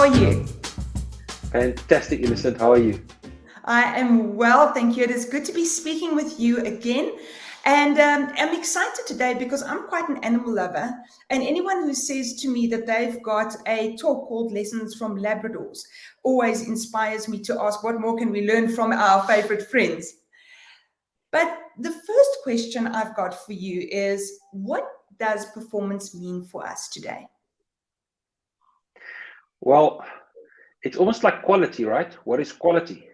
are you? Fantastic, Innocente. How are you? I am well, thank you. It is good to be speaking with you again. And I'm excited today because I'm quite an animal lover. And anyone who says to me that they've got a talk called Lessons from Labradors always inspires me to ask, what more can we learn from our favorite friends? But the first question I've got for you is, what does performance mean for us today? Well, it's almost like quality, right? What is quality?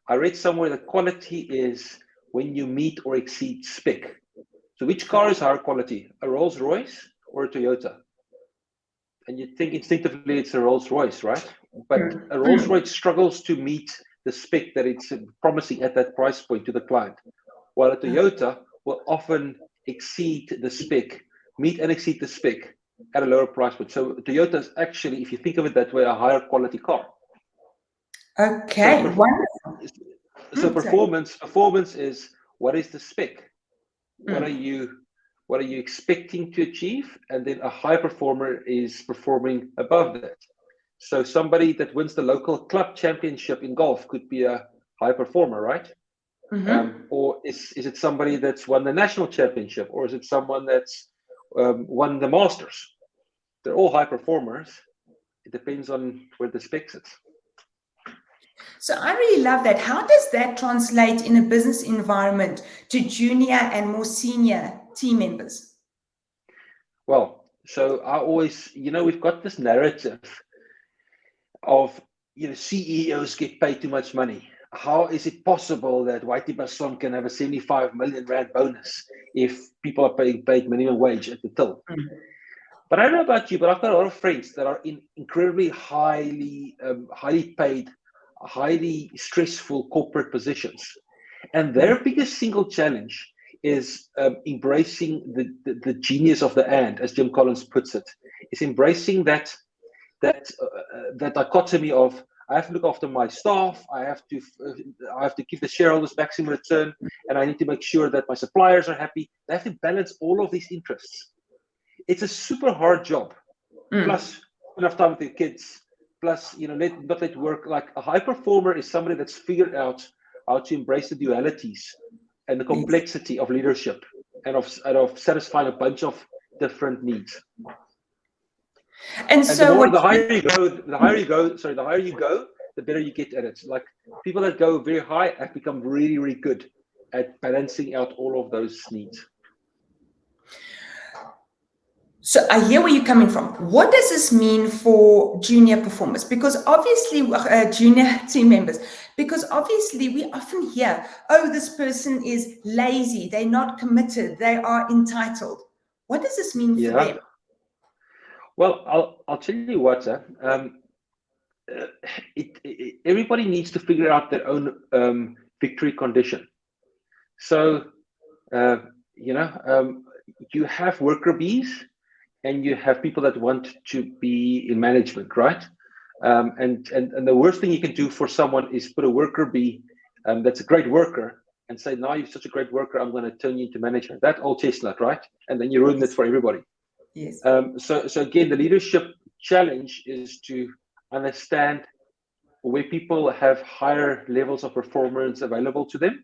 I read somewhere that quality is when you meet or exceed spec. So which car is higher quality, a Rolls Royce or a Toyota? And you think instinctively it's a Rolls Royce, right? But a Rolls Royce struggles to meet the spec that it's promising at that price point to the client, while a Toyota will often exceed the spec, meet and exceed the spec at a lower price point. So Toyota is actually, if you think of it that way, a higher quality car. Okay, so performance is, what is the spec? What are you expecting to achieve? And then a high performer is performing above that. So somebody that wins the local club championship in golf could be a high performer, right? Or is it somebody that's won the national championship, or is it someone that's won the Masters? They're all high performers. It depends on where the spec sits. So I really love that. How does that translate in a business environment to junior and more senior team members? Well, so I always, we've got this narrative of, CEOs get paid too much money. How is it possible that Whitey Basson can have a 75 million rand bonus if people are being paid minimum wage at the till? But I don't know about you, but I've got a lot of friends that are in incredibly highly paid, highly stressful corporate positions. And their biggest single challenge is embracing the genius of the and, as Jim Collins puts it, is embracing that dichotomy of, I have to look after my staff, I have to give the shareholders maximum return, and I need to make sure that my suppliers are happy. They have to balance all of these interests. It's a super hard job. Plus enough time with your kids. Plus, not let work. Like a high performer is somebody that's figured out how to embrace the dualities and the complexity of leadership and of satisfying a bunch of different needs. And so the higher you go, the better you get at it. Like people that go very high have become really, really good at balancing out all of those needs. So I hear where you're coming from. What does this mean for junior performers? Because obviously, junior team members, because obviously we often hear, oh, this person is lazy, they're not committed, they are entitled. What does this mean for them? Well, I'll tell you what, everybody needs to figure out their own victory condition. So, you have worker bees, and you have people that want to be in management, right? And the worst thing you can do for someone is put a worker bee that's a great worker and say, now you're such a great worker, I'm going to turn you into management. That old chestnut, right? And then you ruin it for everybody. Yes. So again, the leadership challenge is to understand where people have higher levels of performance available to them,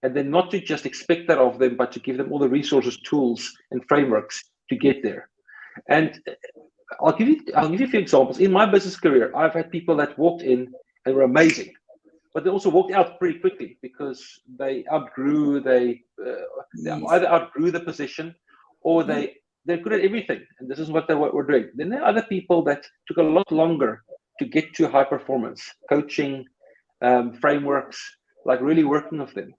and then not to just expect that of them, but to give them all the resources, tools, and frameworks to get there. And I'll give you a few examples. In my business career, I've had people that walked in and were amazing, but they also walked out pretty quickly because they either outgrew the position, or they're good at everything, and this is what they were doing. Then there are other people that took a lot longer to get to high performance, coaching, frameworks, like really working with them.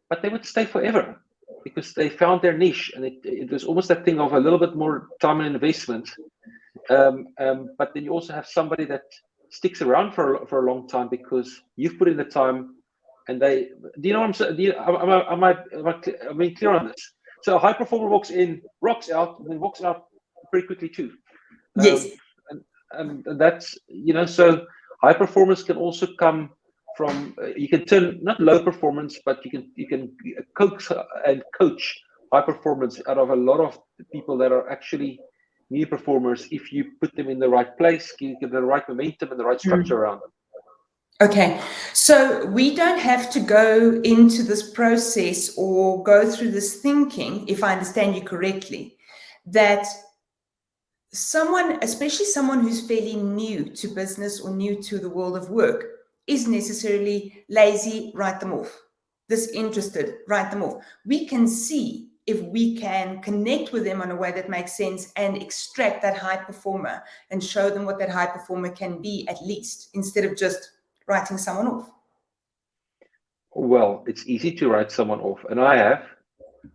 But they would stay forever because they found their niche, and it was almost that thing of a little bit more time and investment. But then you also have somebody that sticks around for a long time because you've put in the time, and they. Do you know what I'm saying? Am I being clear on this? So a high performer walks in, rocks out, and then walks out pretty quickly too. Yes. And that's, so high performance can also come from, you can turn not low performance, but you can coax and coach high performance out of a lot of people that are actually new performers if you put them in the right place, give them the right momentum and the right structure around them. Okay, so we don't have to go into this process or go through this thinking, if I understand you correctly, that someone, especially someone who's fairly new to business or new to the world of work, is necessarily lazy, write them off. Disinterested, write them off. We can see if we can connect with them in a way that makes sense and extract that high performer and show them what that high performer can be, at least, instead of just writing someone off. Well, it's easy to write someone off, and I have,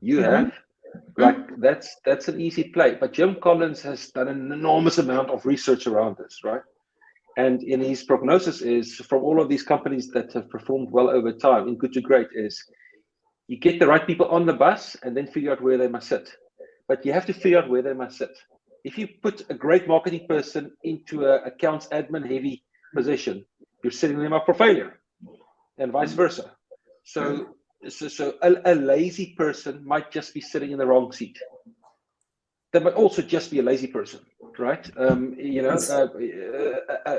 you have, like that's an easy play. But Jim Collins has done an enormous amount of research around this, right? And in his prognosis is from all of these companies that have performed well over time in good to great is you get the right people on the bus and then figure out where they must sit. But you have to figure out where they must sit. If you put a great marketing person into an accounts admin heavy position, you're setting them up for failure, and vice versa. So a lazy person might just be sitting in the wrong seat. They might also just be a lazy person, right?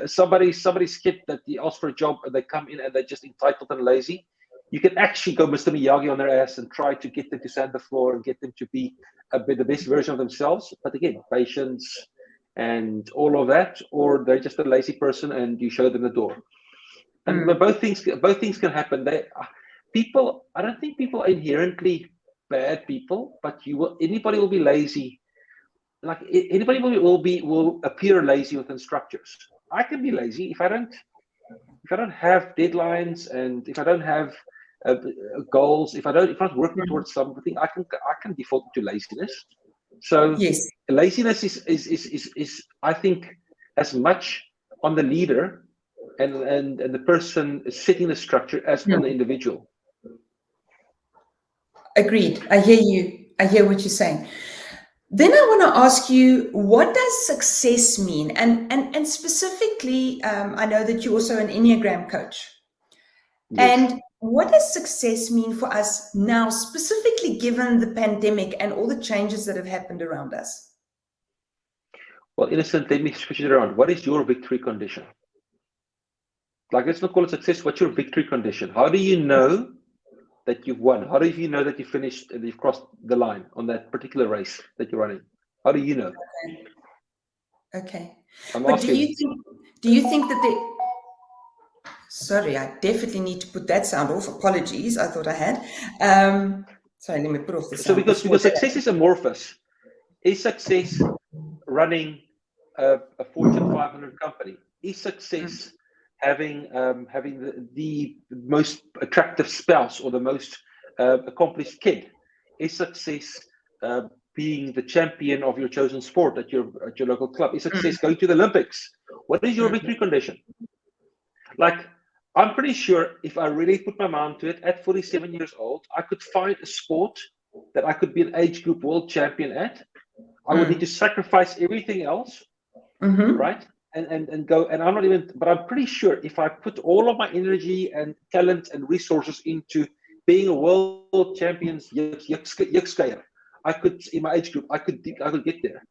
Somebody's kid that they ask for a job and they come in and they're just entitled and lazy. You can actually go Mr. Miyagi on their ass and try to get them to sand the floor and get them to be the best version of themselves. But again, patience and all of that, or they're just a lazy person and you show them the door. And both things can happen. I don't think people are inherently bad people, but anybody will be lazy. Like anybody will appear lazy within structures. I can be lazy if I don't have deadlines and if I don't have goals. If I'm not working towards something, I can default to laziness. So yes, laziness is I think as much on the leader and the person setting the structure as on the individual. Agreed. I hear you. I hear what you're saying. Then I want to ask you, what does success mean? And specifically, I know that you're also an Enneagram coach. Yes. And what does success mean for us now, specifically given the pandemic and all the changes that have happened around us? Well, Innocent, let me switch it around. What is your victory condition? Like, let's not call it success. What's your victory condition? How do you know that you've won? How do you know that you finished and you've crossed the line on that particular race that you're running? How do you know? Okay. I'm But asking. do you think that sorry, I definitely need to put that sound off. Apologies, I thought I had. Sorry, let me put off the sound. So because success is amorphous. Is success running a Fortune 500 company? Is success having the most attractive spouse or the most accomplished kid? Is success being the champion of your chosen sport at your local club? Is success going to the Olympics? What is your victory condition? Like, I'm pretty sure if I really put my mind to it, at 47 years old, I could find a sport that I could be an age group world champion at. I would need to sacrifice everything else, right? And go, and I'm not even, but I'm pretty sure if I put all of my energy and talent and resources into being a world champion's yukskayer, I could, in my age group, I could get there,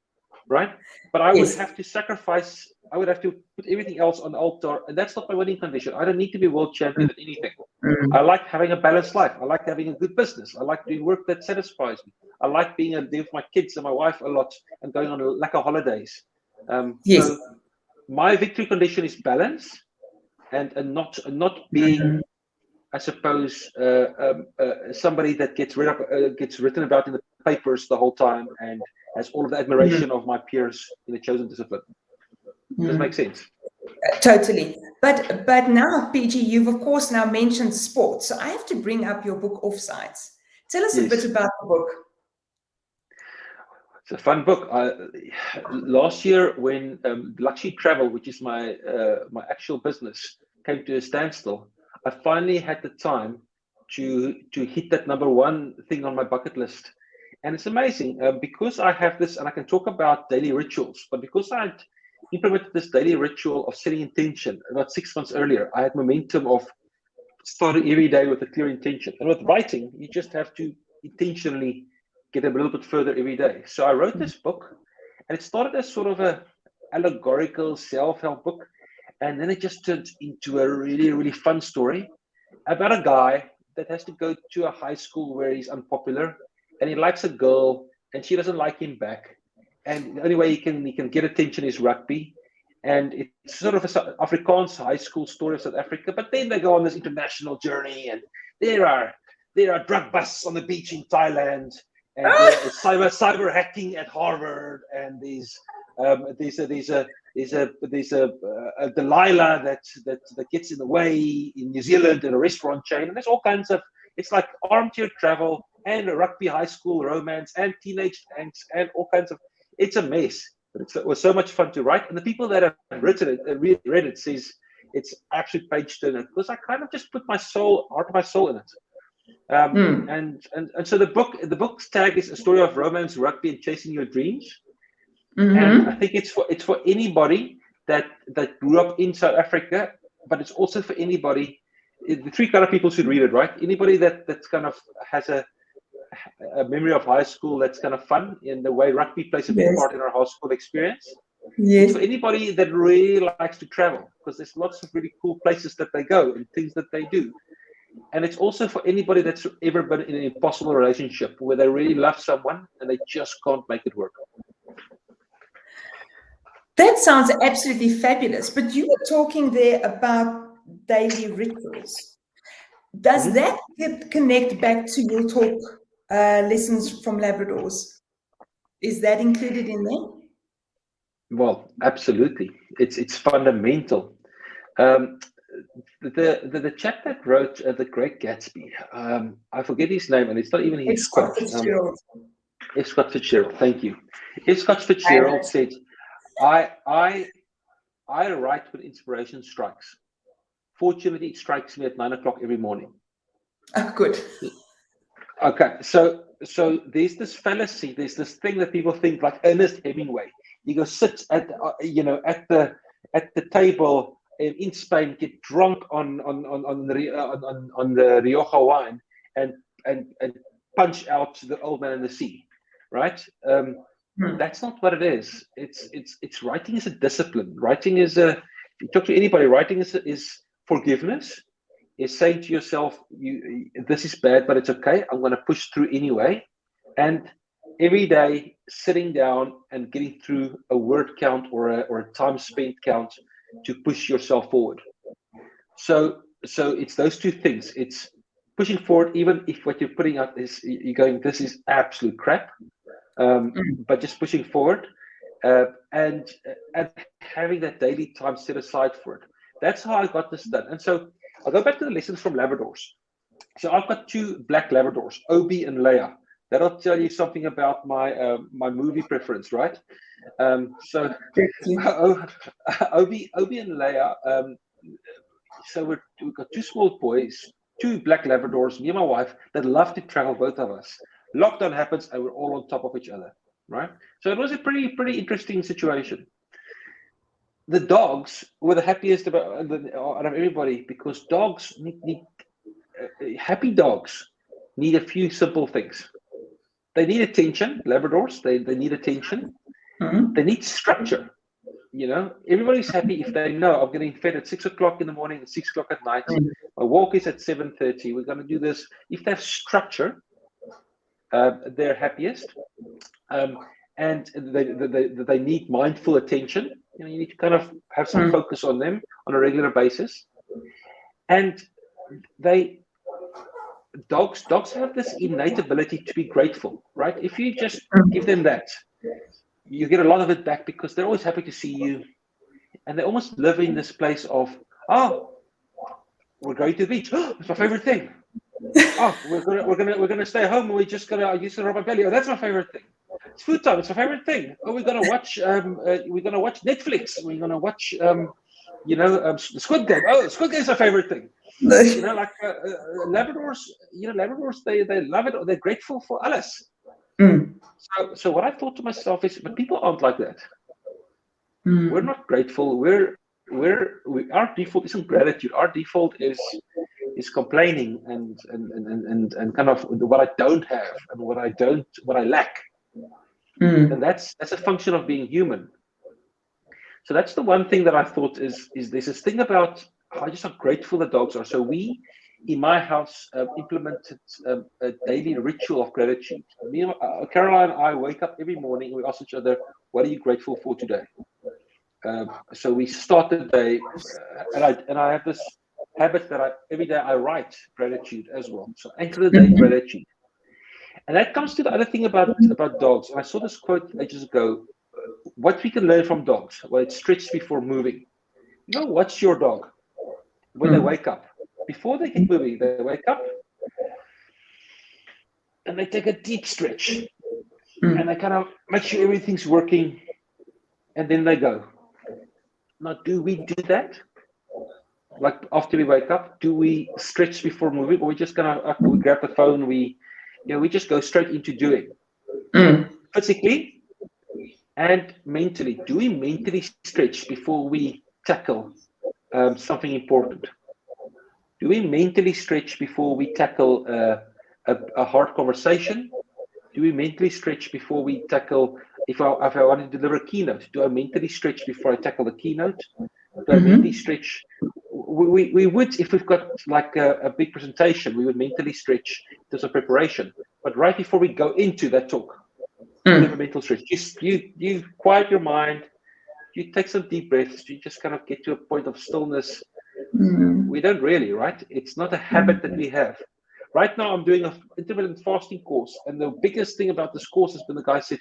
right? But I would have to sacrifice, I would have to put everything else on the altar, and that's not my winning condition. I don't need to be world champion at anything. I like having a balanced life. I like having a good business. I like doing work that satisfies me. I like being there with my kids and my wife a lot and going on lekker holidays. So my victory condition is balance and not being, I suppose, somebody that gets written about in the papers the whole time and has all of the admiration of my peers in the chosen discipline. Does it make sense? Totally. But now, PG, you've of course now mentioned sports. So I have to bring up your book, Offsites. Tell us a bit about the book. It's a fun book. Last year, when Luxury Travel, which is my actual business, came to a standstill, I finally had the time to hit that number one thing on my bucket list. And it's amazing because I have this, and I can talk about daily rituals, but because I'd implemented this daily ritual of setting intention about 6 months earlier, I had momentum of starting every day with a clear intention. And with writing, you just have to intentionally get a little bit further every day. So I wrote this book, And it started as sort of a allegorical self-help book, and then it just turned into a really, really fun story about a guy that has to go to a high school where he's unpopular, and he likes a girl, and she doesn't like him back. And the only way he can get attention is rugby. And it's sort of a Afrikaans high school story of South Africa. But then they go on this international journey, and there are drug busts on the beach in Thailand, and there is cyber hacking at Harvard, and there's a Delilah that gets in the way in New Zealand in a restaurant chain, and there's all kinds of, it's like armchair travel and a rugby high school romance and teenage angst and all kinds of, it's a mess, but it was so much fun to write. And the people that have written it, read it, says it's absolute page turner, because I kind of just put my soul, heart of my soul in it. And so the book's tag is a story of romance, rugby, and chasing your dreams. And I think it's for anybody that grew up in South Africa, but it's also for anybody. The three kind of people should read it, right? Anybody that's kind of has a memory of high school that's kind of fun in the way rugby plays a big part in our high school experience. It's for anybody that really likes to travel, because there's lots of really cool places that they go and things that they do. And it's also for anybody that's ever been in an impossible relationship where they really love someone and they just can't make it work. That sounds absolutely fabulous. But you were talking there about daily rituals. Does that connect back to your talk, lessons from Labradors? Is that included in there? Well, absolutely. It's fundamental. The chap that wrote The Great Gatsby, I forget his name, and it's not even his quote. F. Scott Fitzgerald. Thank you. F. Scott Fitzgerald said, I write when inspiration strikes. Fortunately, it strikes me at 9 o'clock every morning. Oh, good. Okay, so there's this fallacy, there's this thing that people think, like Ernest Hemingway. You go sit at the table in Spain, get drunk on the Rioja wine, and punch out the old man in the sea, right? That's not what it is. It's writing is a discipline. Writing is if you talk to anybody, writing is forgiveness. Is saying to yourself, this is bad, but it's okay. I'm going to push through anyway. And every day, sitting down and getting through a word count or a time spent count to push yourself forward. So it's those two things. It's pushing forward, even if what you're putting out is you're going, this is absolute crap. But just pushing forward and having that daily time set aside for it. That's how I got this done. And so I'll go back to the lessons from Labradors. So I've got 2 black Labradors, Obi and Leia. That'll tell you something about my my movie preference, right? So Obi and Leia. So we've got 2 small boys, 2 black Labradors, me and my wife, that love to travel, both of us. Lockdown happens and we're all on top of each other, right? So it was a pretty interesting situation. The dogs were the happiest out of everybody, because dogs need happy dogs need a few simple things. They need attention. Labradors, they need attention. They need structure. You know, everybody's happy if they know I'm getting fed at 6 o'clock in the morning and 6 o'clock at night. My walk is at 7:30. We're going to do this. If they have structure, they're happiest. And they need mindful attention. You know, you need to kind of have some focus on them on a regular basis. And dogs have this innate ability to be grateful, right? If you just give them that, you get a lot of it back, because they're always happy to see you, and they almost live in this place of, oh, we're going to the beach. Oh, it's my favorite thing. Oh, we're gonna stay home and we're just gonna use the rubber belly. Oh, that's my favorite thing. It's food time. It's my favorite thing. Oh, we're gonna watch Netflix. We're gonna watch Squid Game. Oh, Squid Game is my favorite thing. You know, like Labradors. You know, Labradors. They love it. Or they're grateful for alles. So what I thought to myself is, but people aren't like that. We're not grateful. Our default isn't gratitude. Our default is complaining and kind of what I don't have and what I lack. And that's a function of being human. So that's the one thing that I thought is there's this thing about how grateful the dogs are. So we, in my house, implemented a daily ritual of gratitude. Caroline and I wake up every morning and we ask each other, what are you grateful for today? So we start the day, and I have this habit that every day I write gratitude as well. So anchor the day gratitude. And that comes to the other thing about dogs. And I saw this quote ages ago. What we can learn from dogs, well, it's stretch before moving. You know, watch your dog when they wake up. Before they get moving, they wake up and they take a deep stretch and they kind of make sure everything's working, and then they go. Now, do we do that? Like after we wake up, do we stretch before moving, or we just kind of, after we grab the phone, we just go straight into doing? Physically and mentally, do we mentally stretch before we tackle something important? Do we mentally stretch before we tackle a hard conversation? Do we mentally stretch before we tackle, if I want to deliver a keynote, do I mentally stretch before I tackle the keynote? Do I mentally stretch? We would, if we've got like a big presentation, we would mentally stretch in terms of preparation. But right before we go into that talk, you have a mental stretch. You quiet your mind, you take some deep breaths, you just kind of get to a point of stillness. We don't really, right? It's not a habit that we have. Right now, I'm doing an intermittent fasting course, and the biggest thing about this course has been the guy said,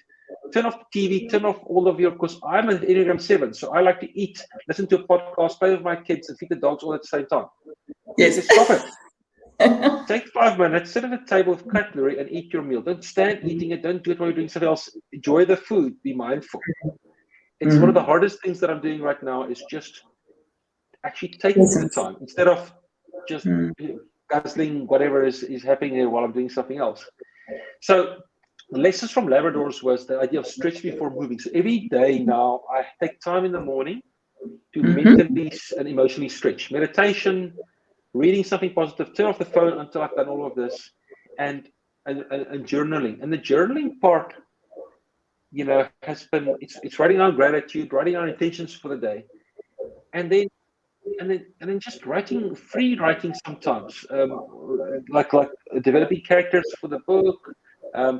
turn off the TV, turn off all of your, because I'm an Enneagram 7, so I like to eat, listen to a podcast, play with my kids, and feed the dogs all at the same time. Yes. Just stop it. Take 5 minutes, sit at a table with cutlery and eat your meal. Don't stand eating it. Don't do it while you're doing something else. Enjoy the food. Be mindful. It's one of the hardest things that I'm doing right now is just actually taking the time instead of just guzzling whatever is happening here while I'm doing something else. So the lessons from Labradors was the idea of stretch before moving. So every day now I take time in the morning to mentally and emotionally stretch. Meditation, reading something positive, turn off the phone until I've done all of this, and journaling. And the journaling part, has been, it's writing down gratitude, writing down intentions for the day, and then just free writing sometimes, like developing characters for the book,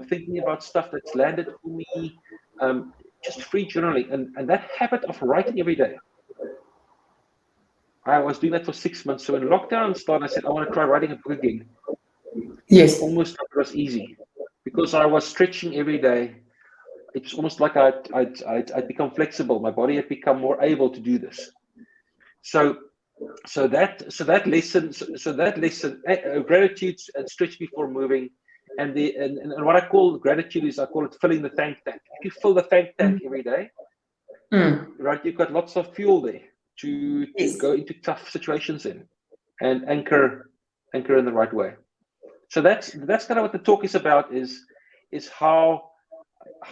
thinking about stuff that's landed for me, just free journaling, and that habit of writing every day. I was doing that for 6 months. So when lockdown started, I said, I want to try writing a book again. Yes. Almost it was easy because I was stretching every day. It's almost like I'd become flexible. My body had become more able to do this. So that lesson, gratitude and stretch before moving, and what I call gratitude is, I call it filling the tank. If you fill the tank every day, right, you've got lots of fuel there to go into tough situations in, and anchor in the right way. So that's kind of what the talk is about, is how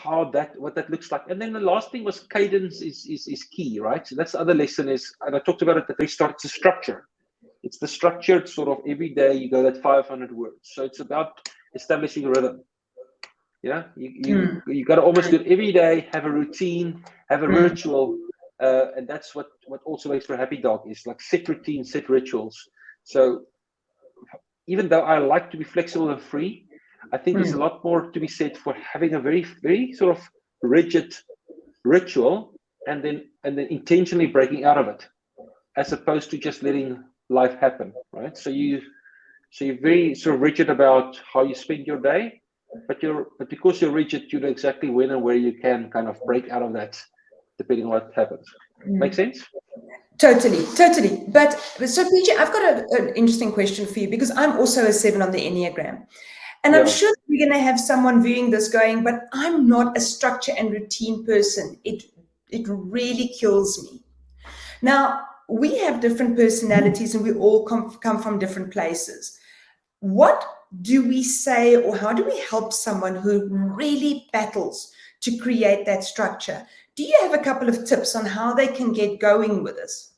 what that looks like. And then the last thing was cadence is key, right? So that's the other lesson is, and I talked about it at the very start, it's a structure. It's the structured sort of every day you go that 500 words. So it's about establishing a rhythm. Yeah, you got to almost do it every day, have a routine, have a ritual, and that's what also makes for a happy dog, is like set routines, set rituals. So even though I like to be flexible and free, I think there's a lot more to be said for having a very, very sort of rigid ritual, and then intentionally breaking out of it, as opposed to just letting life happen, right? So you're very sort of rigid about how you spend your day, but because you're rigid, you know exactly when and where you can kind of break out of that, depending on what happens. Make sense? Totally. But so, Pieter, I've got an interesting question for you, because I'm also a 7 on the Enneagram. And I'm sure we're going to have someone viewing this going, but I'm not a structure and routine person. It really kills me. Now, we have different personalities and we all come from different places. What do we say, or how do we help someone who really battles to create that structure? Do you have a couple of tips on how they can get going with this?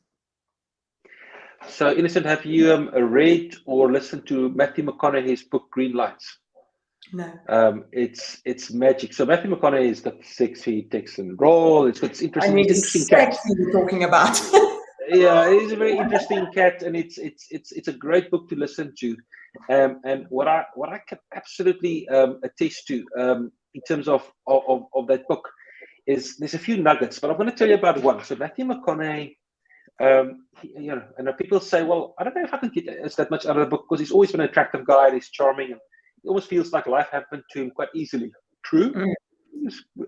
So, Innocent, have you read or listened to Matthew McConaughey's book, Green Lights? No. It's magic. So Matthew McConaughey has got the sexy Texan roll. It's got this I interesting, need interesting cat. exactly what you're talking about. Yeah, it is a very interesting cat, and it's a great book to listen to. And what I can absolutely attest to in terms of that book is there's a few nuggets, but I'm going to tell you about one. So Matthew McConaughey, and people say, well, I don't know if I can get that much out of the book because he's always been an attractive guy and he's charming, and it almost feels like life happened to him quite easily. True,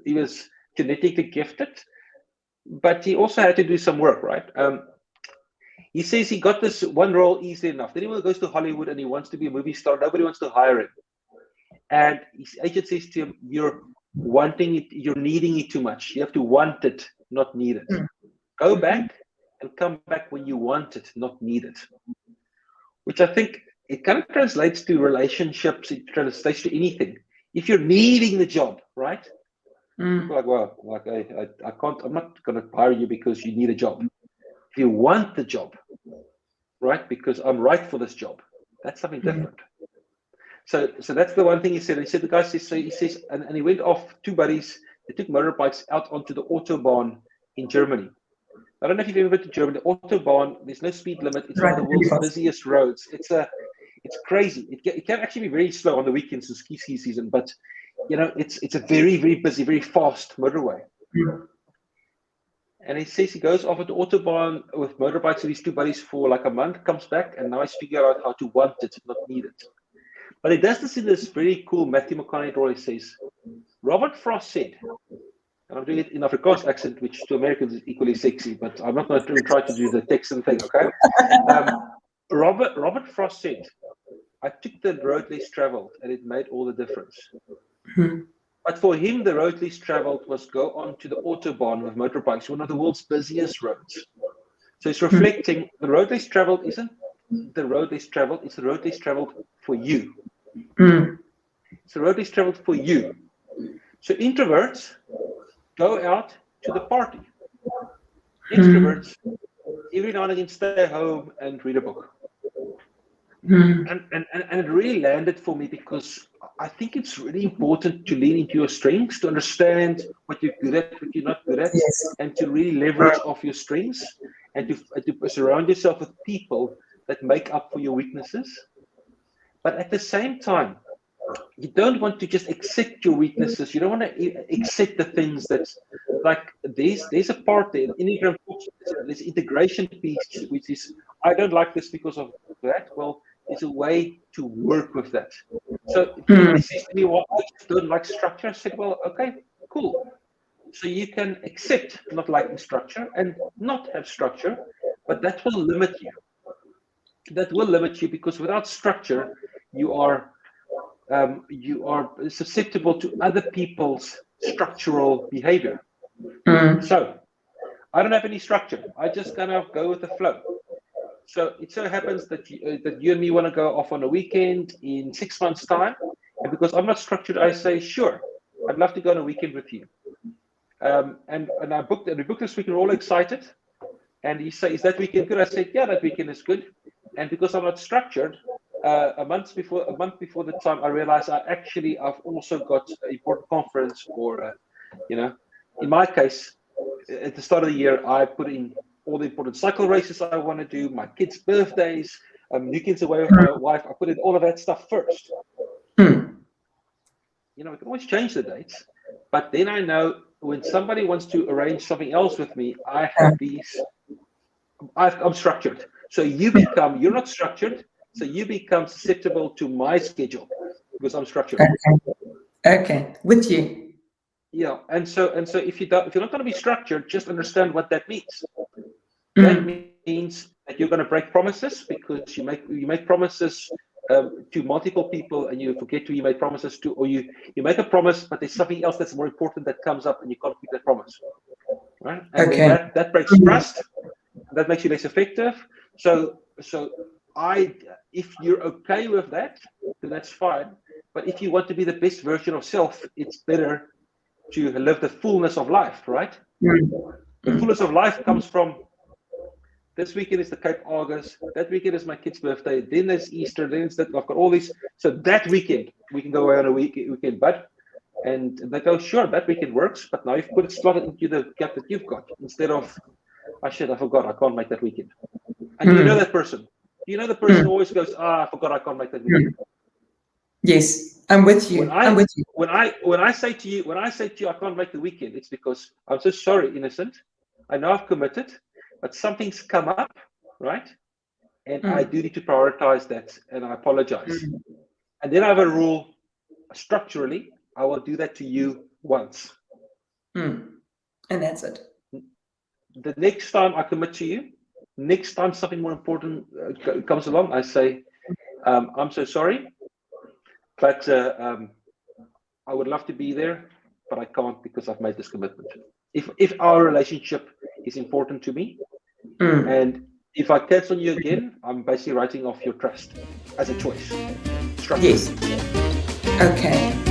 he was genetically gifted, but he also had to do some work, right? He says he got this one role easily enough. Then he goes to Hollywood and he wants to be a movie star. Nobody wants to hire him. And his agent says to him, you're wanting it, you're needing it too much. You have to want it, not need it. Go back and come back when you want it, not need it. Which I think it kind of translates to relationships. It translates to anything. If you're needing the job, right? People are like, well, like I can't, I'm not going to hire you because you need a job. If you want the job, right? Because I'm right for this job. That's something different. So that's the one thing he said. He said the guy says, so he says, and he went off, two buddies, they took motorbikes out onto the Autobahn in Germany. I don't know if you've ever been to Germany. The Autobahn, there's no speed limit. It's one of the world's busiest roads. It's crazy. It can actually be very slow on the weekends in ski season, but it's a very, very busy, very fast motorway. And he says he goes off at the Autobahn with motorbikes with his two buddies for like a month, comes back, and now he's figured out how to want it, not need it. But he does this in this very cool Matthew McConaughey role. He says, Robert Frost said, and I'm doing it in Afrikaans accent, which to Americans is equally sexy, but I'm not going to try to do the Texan thing, okay? Robert Frost said, I took the road less traveled, and it made all the difference. But for him, the road less traveled was go on to the Autobahn with motorbikes, one of the world's busiest roads. So it's reflecting the road less traveled isn't the road less traveled, it's the road less traveled for you. It's the road less traveled for you. So introverts go out to the party. Extroverts every now and again stay home and read a book. And it really landed for me because I think it's really important to lean into your strengths, to understand what you're good at, what you're not good at, and to really leverage off your strengths and to surround yourself with people that make up for your weaknesses. But at the same time, you don't want to just accept your weaknesses. You don't want to accept the things that, like, there's a part there, Enneagram, this integration piece, which is, I don't like this because of that. Well, there's a way to work with that. So if somebody says to me, well, I just don't like structure, I said, well, okay, cool. So you can accept not liking structure and not have structure, but that will limit you. That will limit you because without structure, you are susceptible to other people's structural behavior. So I don't have any structure. I just kind of go with the flow. So it so happens that you and me want to go off on a weekend in 6 months' time, and because I'm not structured, I say, sure, I'd love to go on a weekend with you. And we booked this weekend. We're all excited. And he said, is that weekend good? I said, yeah, that weekend is good. And because I'm not structured, a month before the time, I realized I've also got an important conference, or in my case, at the start of the year, I put in all the important cycle races I want to do, my kids' birthdays, weekends away with my wife. I put in all of that stuff first. We can always change the dates, but then I know when somebody wants to arrange something else with me, I have these. I'm structured. So you're not structured. So you become susceptible to my schedule because I'm structured. Okay, with you. Yeah, and so if you're not going to be structured, just understand what that means. That means that you're going to break promises because you make promises to multiple people and you forget who you made promises to, or you make a promise, but there's something else that's more important that comes up and you can't keep that promise. Right? And that breaks trust. That makes you less effective. So if you're okay with that, then that's fine. But if you want to be the best version of self, it's better to live the fullness of life, right? The fullness of life comes from this weekend is the Cape August, that weekend is my kid's birthday, then there's Easter, then it's that, I've got all these. So that weekend, we can go away on a weekend, but, and they go, sure, that weekend works, but now you've put it slotted into the gap that you've got, instead of, oh shit, I forgot, I can't make that weekend. And you know that person. You know the person who always goes, I forgot, I can't make that weekend. Yes, I'm with you. I'm with you. When I say to you, I can't make the weekend, it's because I'm so sorry, Innocent. I know I've committed, but something's come up, right? And I do need to prioritize that, and I apologize. And then I have a rule, structurally, I will do that to you once. And that's it. The next time I commit to you, next time something more important comes along, I say, I'm so sorry, but I would love to be there, but I can't because I've made this commitment. If our relationship is important to me, and if I cancel you again, I'm basically writing off your trust as a choice. Yes. Okay.